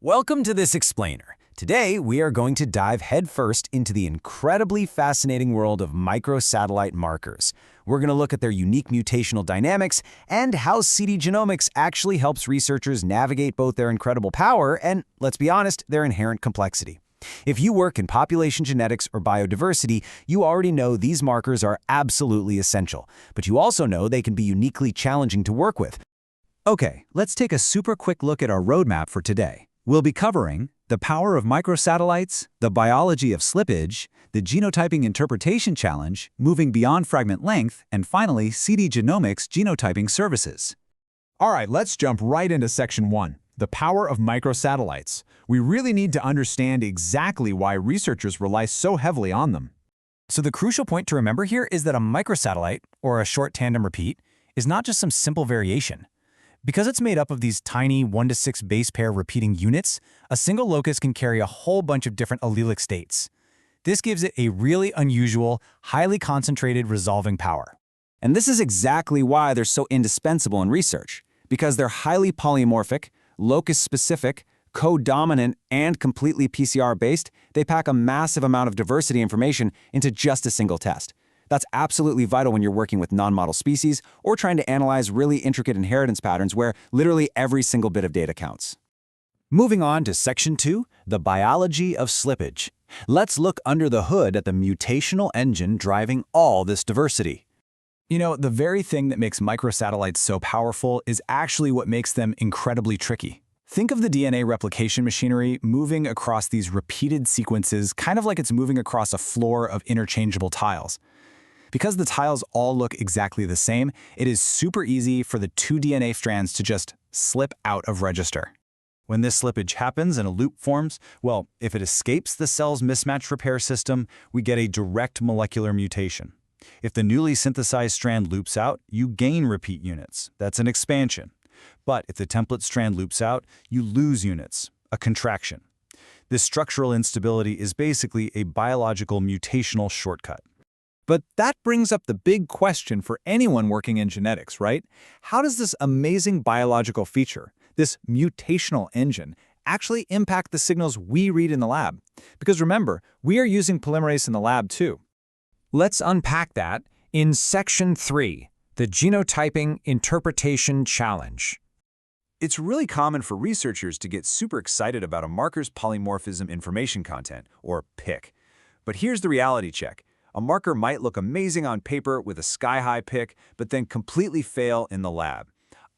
Welcome to this explainer. Today, we are going to dive headfirst into the incredibly fascinating world of microsatellite markers. We're going to look at their unique mutational dynamics and how CD genomics actually helps researchers navigate both their incredible power and, let's be honest, their inherent complexity. If you work in population genetics or biodiversity, you already know these markers are absolutely essential, but you also know they can be uniquely challenging to work with. Okay, let's take a super quick look at our roadmap for today. We'll be covering the power of microsatellites, the biology of slippage, the genotyping interpretation challenge, moving beyond fragment length, and finally, CD genomics genotyping services. All right, let's jump right into Section 1, the power of microsatellites. We really need to understand exactly why researchers rely so heavily on them. So the crucial point to remember here is that a microsatellite, or a short tandem repeat, is not just some simple variation. Because it's made up of these tiny 1 to 6 base pair repeating units, a single locus can carry a whole bunch of different allelic states. This gives it a really unusual, highly concentrated resolving power. And this is exactly why they're so indispensable in research, because they're highly polymorphic, locus-specific, co-dominant, and completely PCR-based. They pack a massive amount of diversity information into just a single test. That's absolutely vital when you're working with non-model species or trying to analyze really intricate inheritance patterns where literally every single bit of data counts. Moving on to Section 2, the biology of slippage. Let's look under the hood at the mutational engine driving all this diversity. You know, the very thing that makes microsatellites so powerful is actually what makes them incredibly tricky. Think of the DNA replication machinery moving across these repeated sequences, kind of like it's moving across a floor of interchangeable tiles. Because the tiles all look exactly the same, it is super easy for the two DNA strands to just slip out of register. When this slippage happens and a loop forms, well, if it escapes the cell's mismatch repair system, we get a direct molecular mutation. If the newly synthesized strand loops out, you gain repeat units. That's an expansion. But if the template strand loops out, you lose units, a contraction. This structural instability is basically a biological mutational shortcut. But that brings up the big question for anyone working in genetics, right? How does this amazing biological feature, this mutational engine, actually impact the signals we read in the lab? Because remember, we are using polymerase in the lab too. Let's unpack that in Section 3, the Genotyping Interpretation Challenge. It's really common for researchers to get super excited about a marker's polymorphism information content, or PIC. But here's the reality check. A marker might look amazing on paper with a sky-high PIC, but then completely fail in the lab.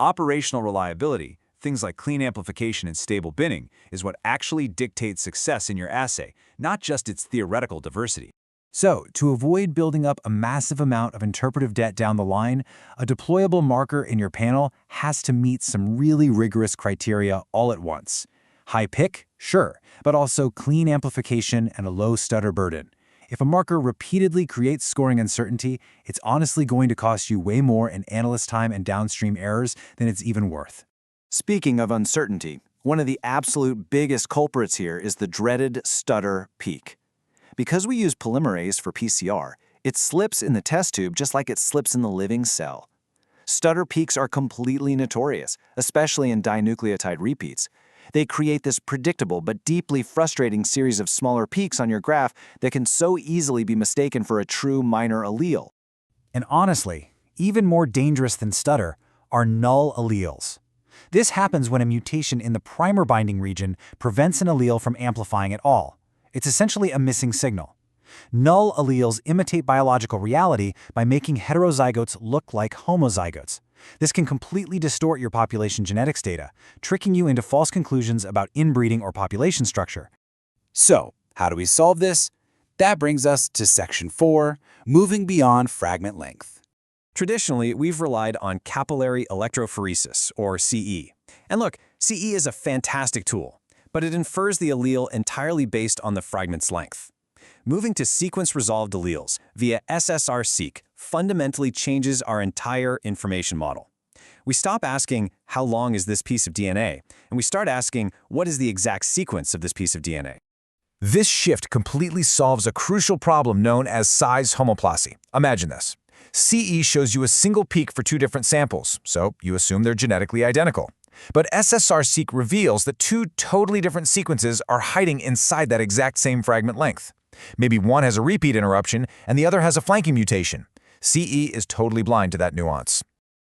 Operational reliability, things like clean amplification and stable binning, is what actually dictates success in your assay, not just its theoretical diversity. So, to avoid building up a massive amount of interpretive debt down the line, a deployable marker in your panel has to meet some really rigorous criteria all at once. High PIC? Sure, but also clean amplification and a low stutter burden. If a marker repeatedly creates scoring uncertainty, it's honestly going to cost you way more in analyst time and downstream errors than it's even worth. Speaking of uncertainty, one of the absolute biggest culprits here is the dreaded stutter peak. Because we use polymerase for PCR, it slips in the test tube just like it slips in the living cell. Stutter peaks are completely notorious, especially in dinucleotide repeats. They create this predictable but deeply frustrating series of smaller peaks on your graph that can so easily be mistaken for a true minor allele. And honestly, even more dangerous than stutter are null alleles. This happens when a mutation in the primer binding region prevents an allele from amplifying at all. It's essentially a missing signal. Null alleles imitate biological reality by making heterozygotes look like homozygotes. This can completely distort your population genetics data, tricking you into false conclusions about inbreeding or population structure. So, how do we solve this? That brings us to Section 4, moving beyond fragment length. Traditionally, we've relied on capillary electrophoresis, or CE. And look, CE is a fantastic tool, but it infers the allele entirely based on the fragment's length. Moving to sequence-resolved alleles via SSR-Seq fundamentally changes our entire information model. We stop asking, how long is this piece of DNA? And we start asking, what is the exact sequence of this piece of DNA? This shift completely solves a crucial problem known as size homoplasy. Imagine this. CE shows you a single peak for two different samples, so you assume they're genetically identical. But SSR-Seq reveals that two totally different sequences are hiding inside that exact same fragment length. Maybe one has a repeat interruption and the other has a flanking mutation. CE is totally blind to that nuance.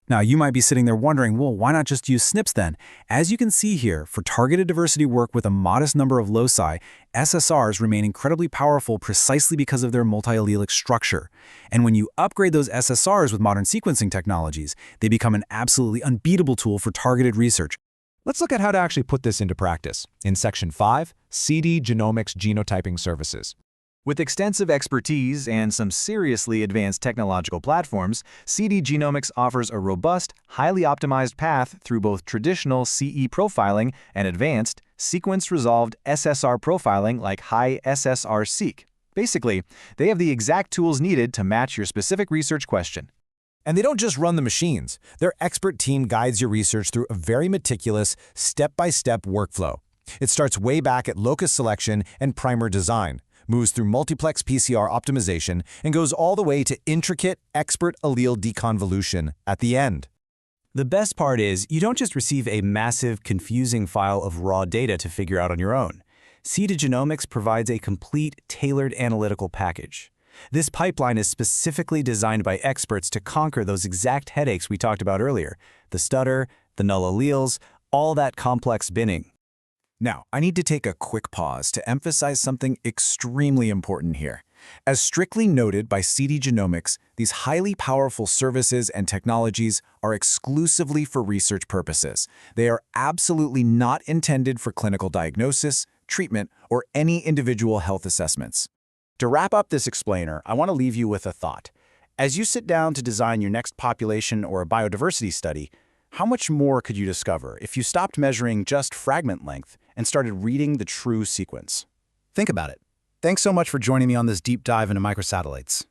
Now, you might be sitting there wondering, well, why not just use SNPs then? As you can see here, for targeted diversity work with a modest number of loci, SSRs remain incredibly powerful precisely because of their multi-allelic structure. And when you upgrade those SSRs with modern sequencing technologies, they become an absolutely unbeatable tool for targeted research. Let's look at how to actually put this into practice. In Section 5, CD Genomics Genotyping Services. With extensive expertise and some seriously advanced technological platforms, CD Genomics offers a robust, highly optimized path through both traditional CE profiling and advanced, sequence-resolved SSR profiling like high SSR-Seq. Basically, they have the exact tools needed to match your specific research question. And they don't just run the machines. Their expert team guides your research through a very meticulous, step-by-step workflow. It starts way back at locus selection and primer design, moves through multiplex PCR optimization, and goes all the way to intricate, expert allele deconvolution at the end. The best part is, you don't just receive a massive, confusing file of raw data to figure out on your own. CD Genomics provides a complete, tailored analytical package. This pipeline is specifically designed by experts to conquer those exact headaches we talked about earlier, the stutter, the null alleles, all that complex binning. Now, I need to take a quick pause to emphasize something extremely important here. As strictly noted by CD Genomics, these highly powerful services and technologies are exclusively for research purposes. They are absolutely not intended for clinical diagnosis, treatment, or any individual health assessments. To wrap up this explainer, I want to leave you with a thought. As you sit down to design your next population or biodiversity study, how much more could you discover if you stopped measuring just fragment length and started reading the true sequence? Think about it. Thanks so much for joining me on this deep dive into microsatellites.